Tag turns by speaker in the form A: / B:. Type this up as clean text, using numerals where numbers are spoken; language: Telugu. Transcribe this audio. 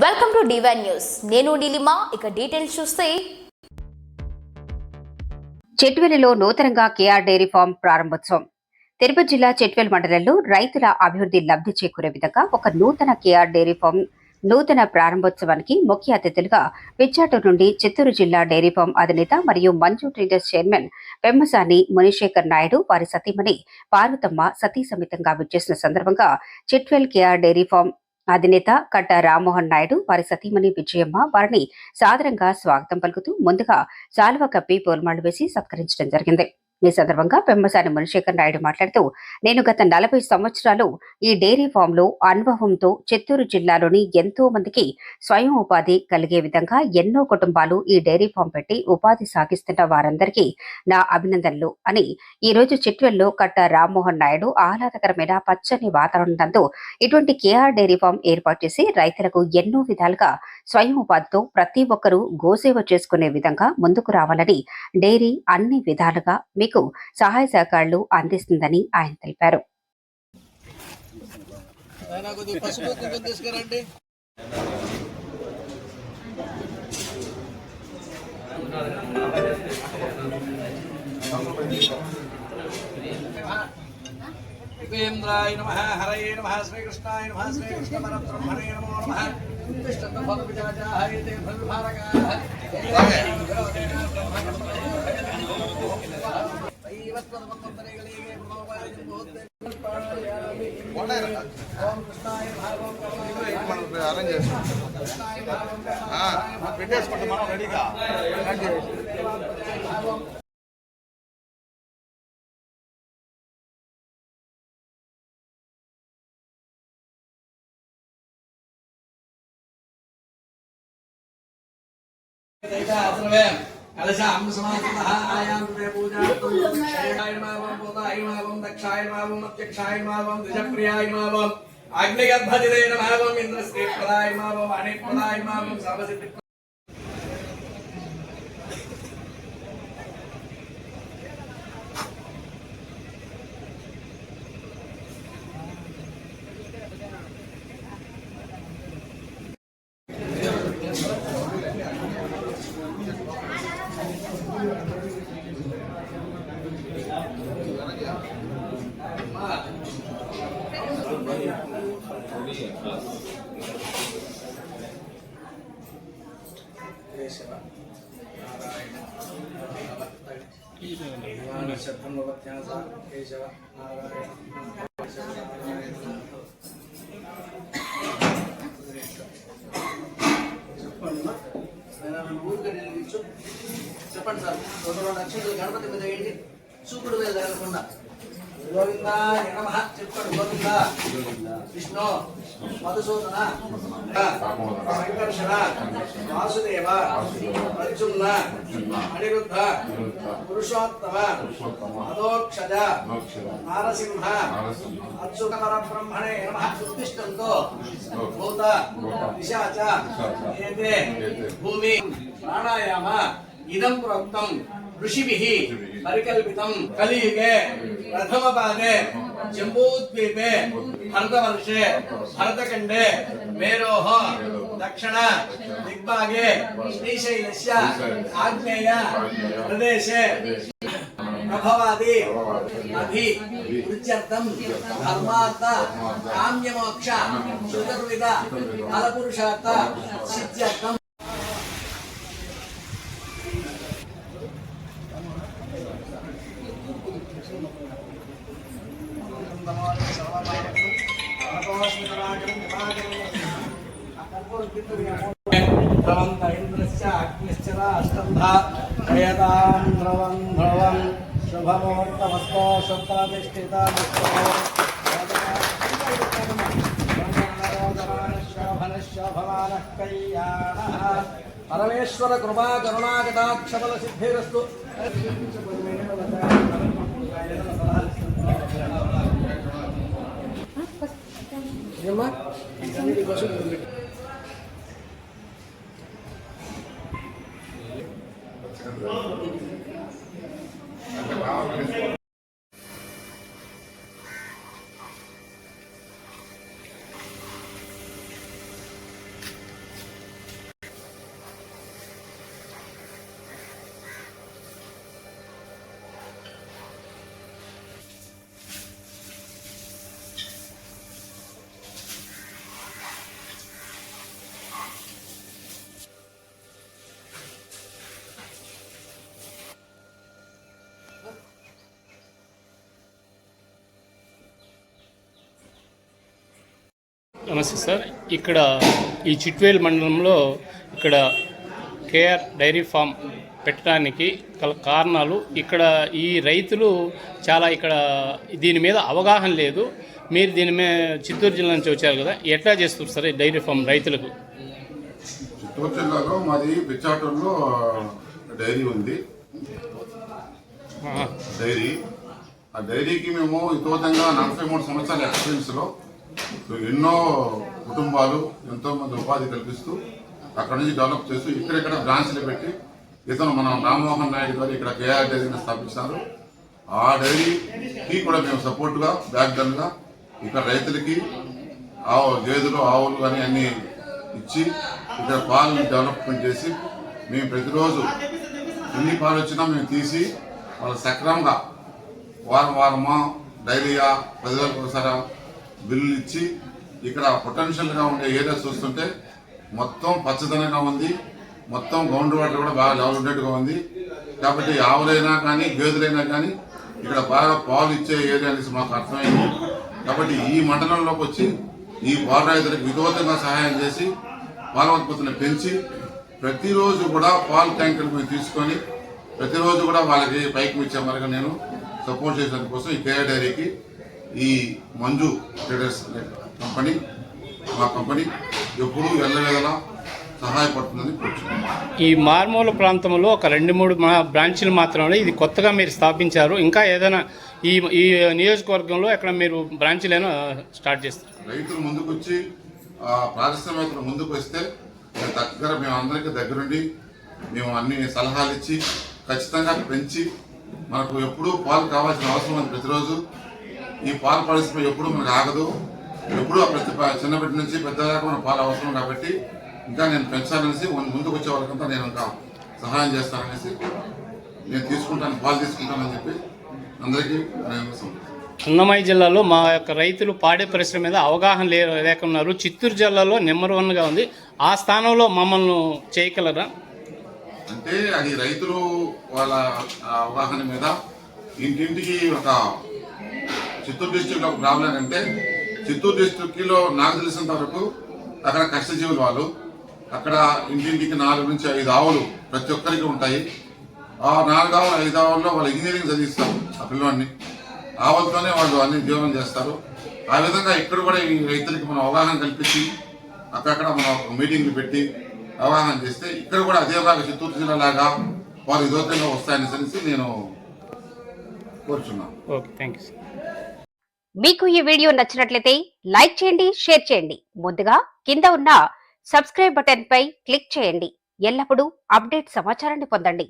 A: Welcome to divine news. నేను నీలిమా. ఇక డీటెయిల్స్ చూస్తే
B: చెట్వెలిలో నూతనంగా కేఆర్ డైరీ ఫామ్ ప్రారంభోత్సవం. తిరుపతి జిల్లా చెట్వెల్ మండలంలో రైతుల అభివృద్ధి లబ్ధి చేకూరే విధంగా ఒక నూతన కేఆర్ డైరీ ఫామ్ నూతన ప్రారంభోత్సవానికి ముఖ్య అతిథులుగా విచ్చాటూరు నుండి చిత్తూరు జిల్లా డైరీ ఫామ్ అధినేత మరియు మంజు ట్రేడర్స్ చైర్మన్ పెమ్మసాని మునిశేఖర్ నాయుడు వారి సతీమణి పార్వతమ్మ సతీ సమేతంగా విచ్చేసిన సందర్భంగా చెట్వెల్ కేఆర్ డైరీ ఫామ్ అధినేత కట్ట రామ్మోహన్ నాయుడు వారి సతీమణి విజయమ్మ వారిని సాదరంగా స్వాగతం పలుకుతూ ముందుగా శాలువ కప్పి పూలమాలు వేసి సత్కరించడం జరిగింది. ఈ సందర్భంగా పెమ్మసాని మునిశేఖర్ నాయుడు మాట్లాడుతూ, నేను గత 40 సంవత్సరాలు ఈ డైరీ ఫామ్ లో అనుభవంతో చిత్తూరు జిల్లాలోని ఎంతో మందికి స్వయం ఉపాధి కలిగే విధంగా ఎన్నో కుటుంబాలు ఈ డైరీ ఫామ్ పెట్టి ఉపాధి సాగిస్తున్న వారందరికీ నా అభినందనలు అని ఈ రోజు చిట్వెల్లో కట్ట రామ్మోహన్ నాయుడు ఆహ్లాదకరమైన పచ్చని వాతావరణంతో ఇటువంటి కేఆర్ డైరీ ఫామ్ ఏర్పాటు చేసి రైతులకు ఎన్నో విధాలుగా స్వయం ఉపాధితో ప్రతి ఒక్కరూ గోసేవ చేసుకునే విధంగా ముందుకు రావాలని డైరీ అన్ని విధాలుగా మీకు సహాయ సహకారాలు అందిస్తుందని ఆయన తెలిపారు.
C: యుగేంద్రాయ నమః, హరయే నమః, శ్రీకృష్ణాయ నమః, శ్రీకృష్ణ పరబ్రహ్మణే నమో నమః. విష్ణు భగవిజాజాయతే భగభారగాః పెట్టేసుకుంటే మనం రెడీగా కలశాం సమాసః ఆయాం తే పూజార్తం దక్షాయ నమః పూతాయ నమః దక్షాయ నమః అత్యక్షాయ నమః దిశప్రియాయ నమః అగ్నిగర్భజితే నమః ఇంద్రశ్రీప్రదాయ నమః వాణిప్రదాయ నమః సర్వసిద్ధి కేశవ నారాయణ కేశవ నారాయణ చెప్పండి సార్. 2 లక్షలు గణపతి మీద వేయండి. చూపుడు వేలు తగలకుండా. గోవిందాయ నమః చెప్పండి. గోవింద విష్ణు మధుసూదన సంకర్షణ వాసుదేవ ప్రద్యుమ్న అనిరుద్ధ పురుషోత్తమ అధోక్షజ నారసింహ అచ్యుత పరబ్రహ్మణే నమః. ఉత్తిష్టంతో భూత పిశాచ ఏతే భూమి ప్రాణాయామ ఇదం ప్రోక్తం ఋషిభిః పరికల్పితం కలియుగే ప్రథమ పాదే జంబూద్వీపే భరతవర్షే భరతఖండే మేరోః దక్షిణ దిగ్భాగే శ్రీశైలస్య ఆగ్నేయ ప్రదేశే ప్రభవాది అభి వృత్యర్థం ధర్మార్థ కామ్యమోక్ష చతుర్విధ ఫలపురుషార్థ సిద్ధ్యర్థం ధ్రవంత ఇంద్రస్య అగ్నిశ్చర అష్టంధా జయతాం ధ్రువం ధ్రువం శుభముహూర్తమస్తో శుక్రతిష్ఠిత శోభమానః కళ్యాణః పరమేశ్వర కృపా కరుణాకటాక్షబల సిద్ధిరస్తు. ఏమ్మా
D: నమస్తే సార్. ఇక్కడ ఈ చిట్వేల్ మండలంలో ఇక్కడ కేఆర్ డైరీ ఫామ్ పెట్టడానికి గల కారణాలు, ఇక్కడ ఈ రైతులు చాలా ఇక్కడ దీని మీద అవగాహన లేదు. మీరు దీని మీద చిత్తూరు జిల్లా నుంచి వచ్చారు కదా, ఎట్లా చేస్తారు సార్ ఈ డైరీ ఫామ్ రైతులకు?
E: చిత్తూరు జిల్లాలో మాది పిచ్చాటూరులో డైరీ ఉంది. ఆ డైరీకి మేము ఇతోతంగా 43 సంవత్సరాల ఎక్స్పీరియన్స్లో ఎన్నో కుటుంబాలు ఎంతో మంది ఉపాధి కల్పిస్తూ అక్కడ నుంచి డెవలప్ చేస్తూ ఇక్కడెక్కడ బ్రాంచ్లు పెట్టి ఇతను మన రామ్మోహన్ నాయుడు గారు ఇక్కడ కేఆర్ డైరీని స్థాపించారు. ఆ డైరీకి కూడా మేము సపోర్ట్గా బ్యాక్డన్గా ఇక్కడ రైతులకి గేదెలు ఆవులు కానీ అన్ని ఇచ్చి ఇక్కడ పాలను డెవలప్మెంట్ చేసి మేము ప్రతిరోజు ఎన్ని పాలు వచ్చినా మేము తీసి వాళ్ళు సక్రమంగా వారమా డైరీయా 10 రోజులకు ఒకసారి బిల్లులు ఇచ్చి ఇక్కడ పొటెన్షియల్గా ఉండే ఏరియా చూస్తుంటే మొత్తం పచ్చదనంగా ఉంది. మొత్తం గ్రౌండ్ వాటర్ కూడా బాగా లెవెల్ ఉండేట్టుగా ఉంది. కాబట్టి ఆవులైనా కానీ గేదెలైనా కానీ ఇక్కడ బాగా పాలు ఇచ్చే ఏరియా అనేసి మాకు అర్థమైంది. కాబట్టి ఈ మండలంలోకి వచ్చి ఈ పాల రైతులకు విధోతంగా సహాయం చేసి పాల ఉత్పత్తిని పెంచి ప్రతిరోజు కూడా పాలు ట్యాంకులు మేము తీసుకొని ప్రతిరోజు కూడా వాళ్ళకి పైకి ఇచ్చే వరకు నేను సపోర్ట్ చేసేందుకు కోసం ఈ కేఆర్ డైరీకి ఈ మంజు ట్రేడర్స్ కంపెనీ మా కంపెనీ ఎప్పుడూ ఎల్లవేళలా సహాయపడుతుందని కోరుచున్నాను.
D: ఈ మారుమూల ప్రాంతంలో ఒక 2-3 బ్రాంచీలు మాత్రమే ఇది కొత్తగా మీరు స్థాపించారు. ఇంకా ఏదైనా ఈ ఈ నియోజకవర్గంలో ఎక్కడ మీరు బ్రాంచీలైనా స్టార్ట్ చేస్తారు?
E: రైతులు ముందుకు వచ్చి పారిశ్రామికలు ముందుకు వస్తే మేము అందరికీ దగ్గరుండి మేము అన్ని సలహాలు ఇచ్చి ఖచ్చితంగా పెంచి మనకు ఎప్పుడూ పాలు కావాల్సిన అవసరం ఉంది. ప్రతిరోజు ఈ పాల పరిశ్రమ ఎప్పుడు మనకు ఆగదు. ఎప్పుడూ ప్రతి చిన్న బిడ్డ నుంచి పెద్ద దాకా మన పాలు అవసరం. కాబట్టి ఇంకా నేను పెంచాలనేసి ముందుకు వచ్చే వాళ్ళకంతా నేను ఇంకా సహాయం చేస్తాననేసి నేను తీసుకుంటాను, పాలు తీసుకుంటానని చెప్పి అందరికీ
D: అన్నమయ్య జిల్లాలో మా యొక్క రైతులు పాడి పరిశ్రమ మీద అవగాహన లేకున్నారు. చిత్తూరు జిల్లాలో నెంబర్ 1గా ఉంది. ఆ స్థానంలో మమ్మల్ని చేయగలరా?
E: అంటే అది రైతులు వాళ్ళ అవగాహన మీద ఇంటింటికి ఒక చిత్తూరు డిస్ట్రిక్ట్లో ఒక ప్రాబ్లం అంటే చిత్తూరు డిస్ట్రిక్ట్లో నాకు తెలిసినంత వరకు అక్కడ కష్టజీవులు వాళ్ళు అక్కడ ఇంటింటికి 4 నుంచి 5 ఆవులు ప్రతి ఒక్కరికి ఉంటాయి. ఆ 4 ఆవులు 5 ఆవుల్లో వాళ్ళు ఇంజనీరింగ్ చదివిస్తారు. ఆ పిల్లవాడిని ఆవులతోనే వాళ్ళు అన్ని జీవనం చేస్తారు. ఆ విధంగా ఇక్కడ కూడా ఈ రైతులకి మనం అవగాహన కల్పించి అక్కడక్కడ మనం ఒక మీటింగ్లు పెట్టి అవగాహన చేస్తే ఇక్కడ కూడా అదేలాగా చిత్తూరు జిల్లా లాగా వారు ఇదోతంగా వస్తాయని నేను కోరుచున్నాను.
D: Okay, thank you.
B: మీకు ఈ వీడియో నచ్చినట్లయితే లైక్ చేయండి, షేర్ చేయండి. ముందుగా కింద ఉన్న సబ్స్క్రైబ్ బటన్ పై క్లిక్ చేయండి. ఎల్లప్పుడూ అప్డేట్ సమాచారాన్ని పొందండి.